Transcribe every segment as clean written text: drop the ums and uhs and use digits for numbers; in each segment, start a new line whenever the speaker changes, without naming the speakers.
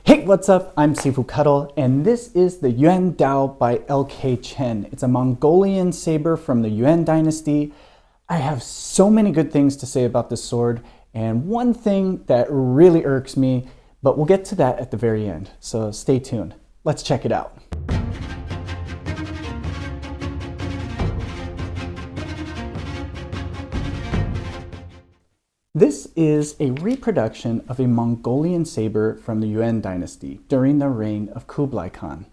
Hey, what's up? I'm Sifu Cuddle, and this is the Yuan Dao by L.K. Chen. It's a Mongolian saber from the Yuan Dynasty. I have so many good things to say about this sword, and one thing that really irks me, but we'll get to that at the very end, so stay tuned. Let's check it out. This is a reproduction of a Mongolian saber from the Yuan Dynasty during the reign of Kublai Khan.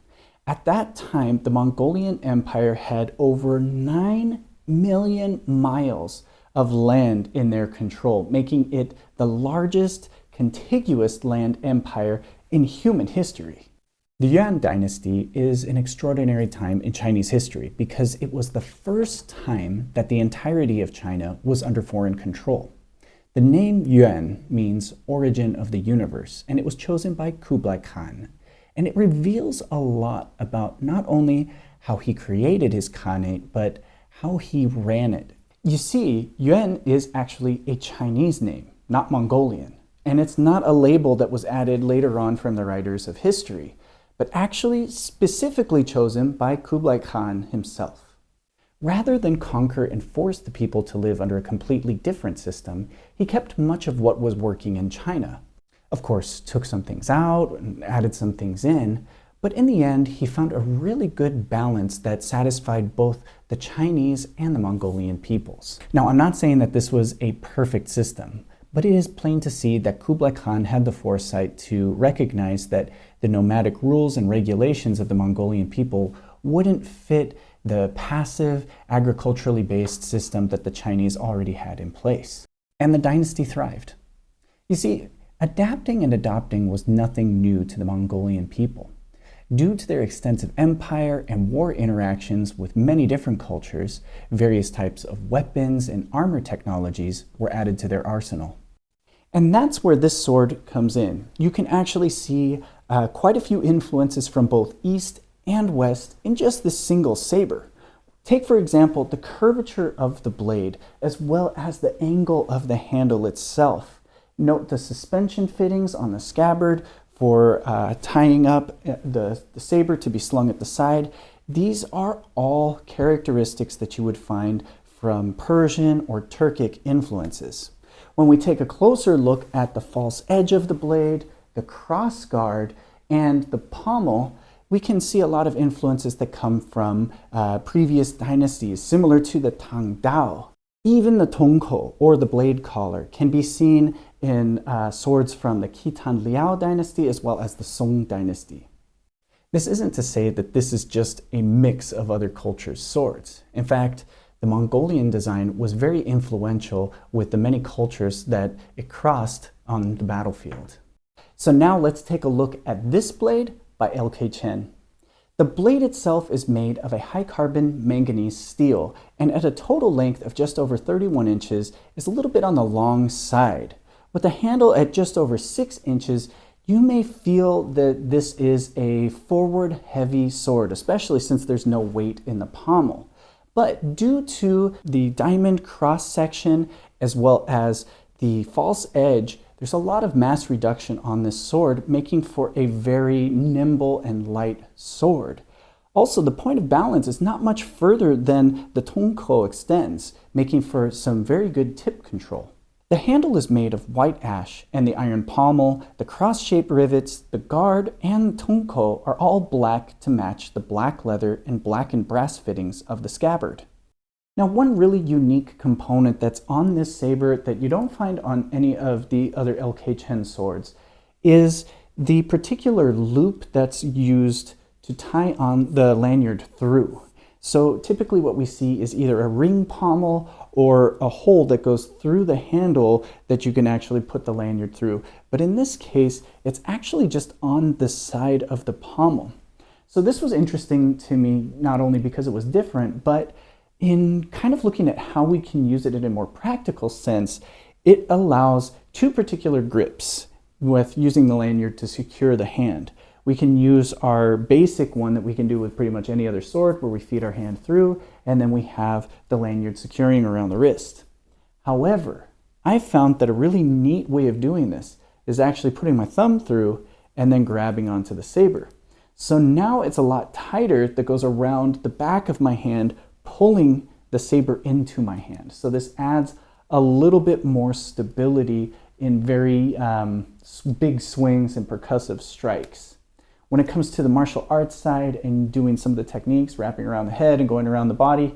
At that time, the Mongolian Empire had over 9 million miles of land in their control, making it the largest contiguous land empire in human history. The Yuan Dynasty is an extraordinary time in Chinese history because it was the first time that the entirety of China was under foreign control. The name Yuan means origin of the universe, and it was chosen by Kublai Khan. And it reveals a lot about not only how he created his Khanate, but how he ran it. You see, Yuan is actually a Chinese name, not Mongolian. And it's not a label that was added later on from the writers of history, but actually specifically chosen by Kublai Khan himself. Rather than conquer and force the people to live under a completely different system, he kept much of what was working in China. Of course, took some things out and added some things in, but in the end, he found a really good balance that satisfied both the Chinese and the Mongolian peoples. Now, I'm not saying that this was a perfect system, but it is plain to see that Kublai Khan had the foresight to recognize that the nomadic rules and regulations of the Mongolian people wouldn't fit the passive, agriculturally based system that the Chinese already had in place. And the dynasty thrived. You see, adapting and adopting was nothing new to the Mongolian people. Due to their extensive empire and war interactions with many different cultures, various types of weapons and armor technologies were added to their arsenal. And that's where this sword comes in. You can actually see quite a few influences from both East and West in just this single saber. Take, for example, the curvature of the blade, as well as the angle of the handle itself. Note the suspension fittings on the scabbard for tying up the saber to be slung at the side. These are all characteristics that you would find from Persian or Turkic influences. When we take a closer look at the false edge of the blade, the cross guard, and the pommel, we can see a lot of influences that come from previous dynasties, similar to the Tang Dao. Even the tongkou, or the blade collar, can be seen in swords from the Khitan Liao dynasty as well as the Song dynasty. This isn't to say that this is just a mix of other cultures' swords. In fact, the Mongolian design was very influential with the many cultures that it crossed on the battlefield. So now let's take a look at this blade by L.K. Chen. The blade itself is made of a high-carbon manganese steel, and at a total length of just over 31 inches is a little bit on the long side. With the handle at just over 6 inches, you may feel that this is a forward heavy sword, especially since there's no weight in the pommel. But due to the diamond cross-section as well as the false edge, there's a lot of mass reduction on this sword, making for a very nimble and light sword. Also, the point of balance is not much further than the tongkou extends, making for some very good tip control. The handle is made of white ash, and the iron pommel, the cross-shaped rivets, the guard, and the tongkou are all black to match the black leather and blackened brass fittings of the scabbard. Now, one really unique component that's on this saber that you don't find on any of the other L.K. Chen swords is the particular loop that's used to tie on the lanyard through. So typically what we see is either a ring pommel or a hole that goes through the handle that you can actually put the lanyard through. But in this case, it's actually just on the side of the pommel. So this was interesting to me, not only because it was different, but in kind of looking at how we can use it in a more practical sense. It allows two particular grips with using the lanyard to secure the hand. We can use our basic one that we can do with pretty much any other sword, where we feed our hand through and then we have the lanyard securing around the wrist. However, I found that a really neat way of doing this is actually putting my thumb through and then grabbing onto the saber. So now it's a lot tighter that goes around the back of my hand, pulling the saber into my hand. So this adds a little bit more stability in very big swings and percussive strikes. When it comes to the martial arts side and doing some of the techniques, wrapping around the head and going around the body,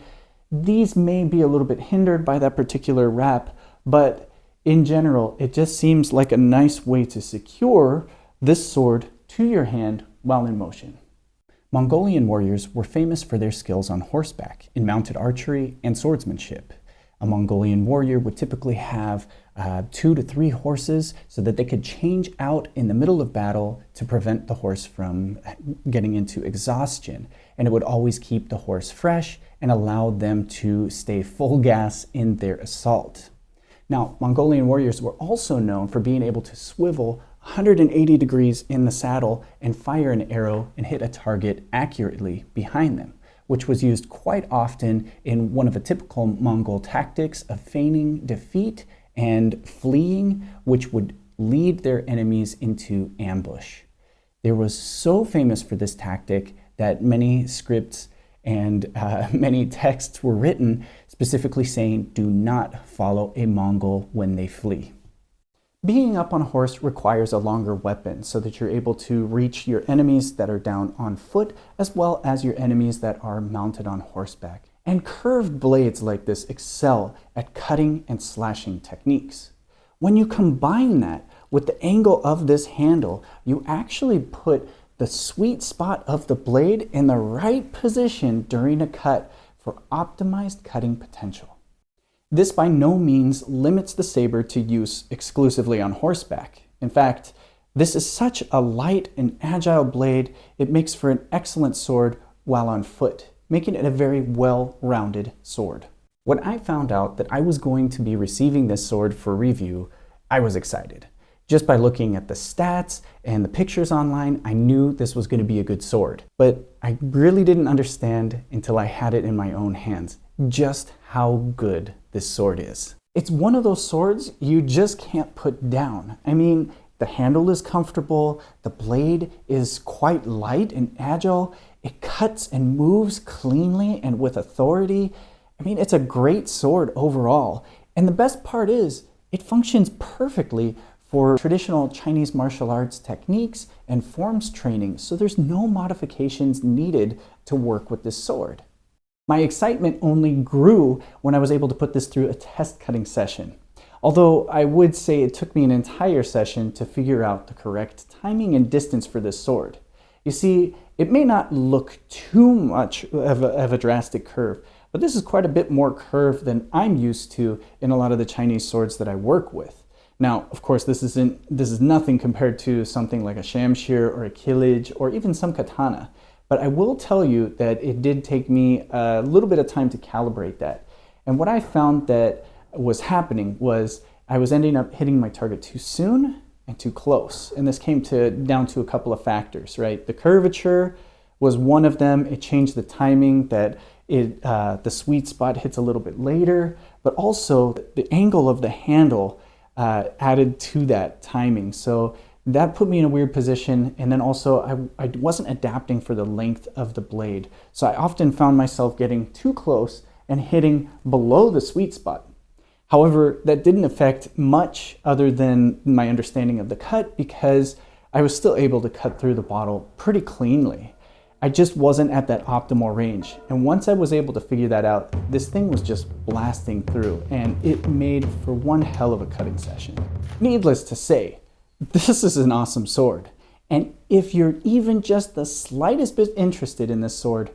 these may be a little bit hindered by that particular wrap, but in general, it just seems like a nice way to secure this sword to your hand while in motion. Mongolian warriors were famous for their skills on horseback in mounted archery and swordsmanship. A Mongolian warrior would typically have 2 to 3 horses so that they could change out in the middle of battle to prevent the horse from getting into exhaustion. And it would always keep the horse fresh and allow them to stay full gas in their assault. Now, Mongolian warriors were also known for being able to swivel 180 degrees in the saddle and fire an arrow and hit a target accurately behind them, which was used quite often in one of the typical Mongol tactics of feigning defeat and fleeing, which would lead their enemies into ambush. They were so famous for this tactic that many scripts and many texts were written specifically saying, "Do not follow a Mongol when they flee." Being up on a horse requires a longer weapon so that you're able to reach your enemies that are down on foot as well as your enemies that are mounted on horseback. And curved blades like this excel at cutting and slashing techniques. When you combine that with the angle of this handle, you actually put the sweet spot of the blade in the right position during a cut for optimized cutting potential. This by no means limits the saber to use exclusively on horseback. In fact, this is such a light and agile blade, it makes for an excellent sword while on foot, making it a very well-rounded sword. When I found out that I was going to be receiving this sword for review, I was excited. Just by looking at the stats and the pictures online, I knew this was going to be a good sword. But I really didn't understand until I had it in my own hands just how good this sword is. It's one of those swords you just can't put down. I mean, the handle is comfortable, the blade is quite light and agile, it cuts and moves cleanly and with authority. I mean, it's a great sword overall. And the best part is, it functions perfectly for traditional Chinese martial arts techniques and forms training, so there's no modifications needed to work with this sword. My excitement only grew when I was able to put this through a test cutting session. Although I would say it took me an entire session to figure out the correct timing and distance for this sword. You see, it may not look too much of a drastic curve, but this is quite a bit more curve than I'm used to in a lot of the Chinese swords that I work with. Now, of course, this is nothing compared to something like a shamshir or a kilij or even some katana. But I will tell you that it did take me a little bit of time to calibrate that. And what I found that was happening was I was ending up hitting my target too soon and too close. And this came down to a couple of factors, right? The curvature was one of them. It changed the timing that the sweet spot hits a little bit later, but also the angle of the handle added to that timing. So that put me in a weird position, and then also I wasn't adapting for the length of the blade. So I often found myself getting too close and hitting below the sweet spot. However, that didn't affect much other than my understanding of the cut because I was still able to cut through the bottle pretty cleanly. I just wasn't at that optimal range. And once I was able to figure that out, this thing was just blasting through, and it made for one hell of a cutting session. Needless to say, this is an awesome sword. And if you're even just the slightest bit interested in this sword,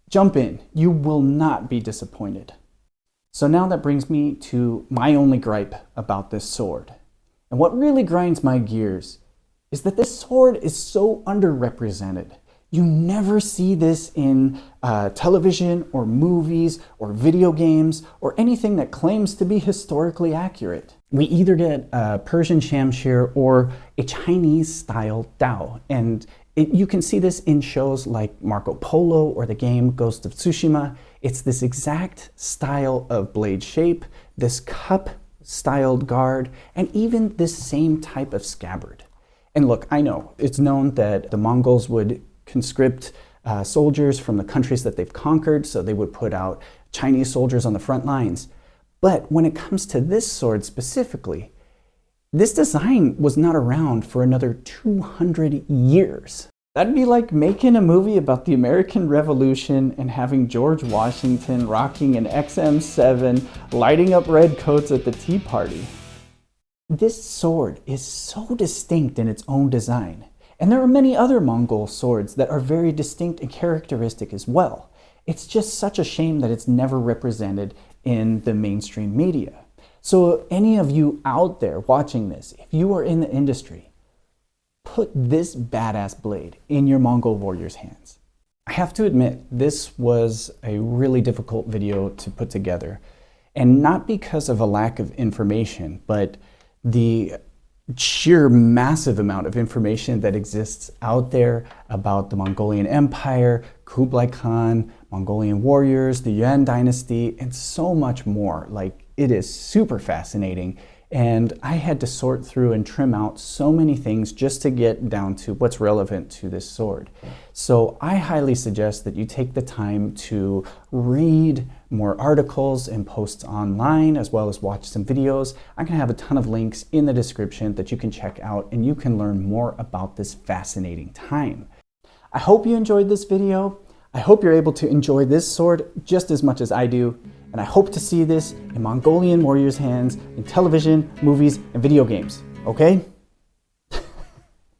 jump in. You will not be disappointed. So now that brings me to my only gripe about this sword. And what really grinds my gears is that this sword is so underrepresented. You never see this in television or movies or video games or anything that claims to be historically accurate. We either get a Persian shamshir or a Chinese-style Dao. And you can see this in shows like Marco Polo or the game Ghost of Tsushima. It's this exact style of blade shape, this cup-styled guard, and even this same type of scabbard. And look, I know it's known that the Mongols would conscript soldiers from the countries that they've conquered, so they would put out Chinese soldiers on the front lines. But when it comes to this sword specifically, this design was not around for another 200 years. That'd be like making a movie about the American Revolution and having George Washington rocking an XM7, lighting up red coats at the Tea Party. This sword is so distinct in its own design, and there are many other Mongol swords that are very distinct and characteristic as well. It's just such a shame that it's never represented in the mainstream media. So any of you out there watching this, if you are in the industry, put this badass blade in your Mongol warrior's hands. I have to admit, this was a really difficult video to put together, and not because of a lack of information, but the sheer massive amount of information that exists out there about the Mongolian Empire, Kublai Khan, Mongolian warriors, the Yuan Dynasty, and so much more. Like, it is super fascinating. And I had to sort through and trim out so many things just to get down to what's relevant to this sword. So I highly suggest that you take the time to read more articles and posts online, as well as watch some videos. I'm gonna have a ton of links in the description that you can check out, and you can learn more about this fascinating time. I hope you enjoyed this video. I hope you're able to enjoy this sword just as much as I do. And I hope to see this in Mongolian warriors' hands in television, movies, and video games, okay?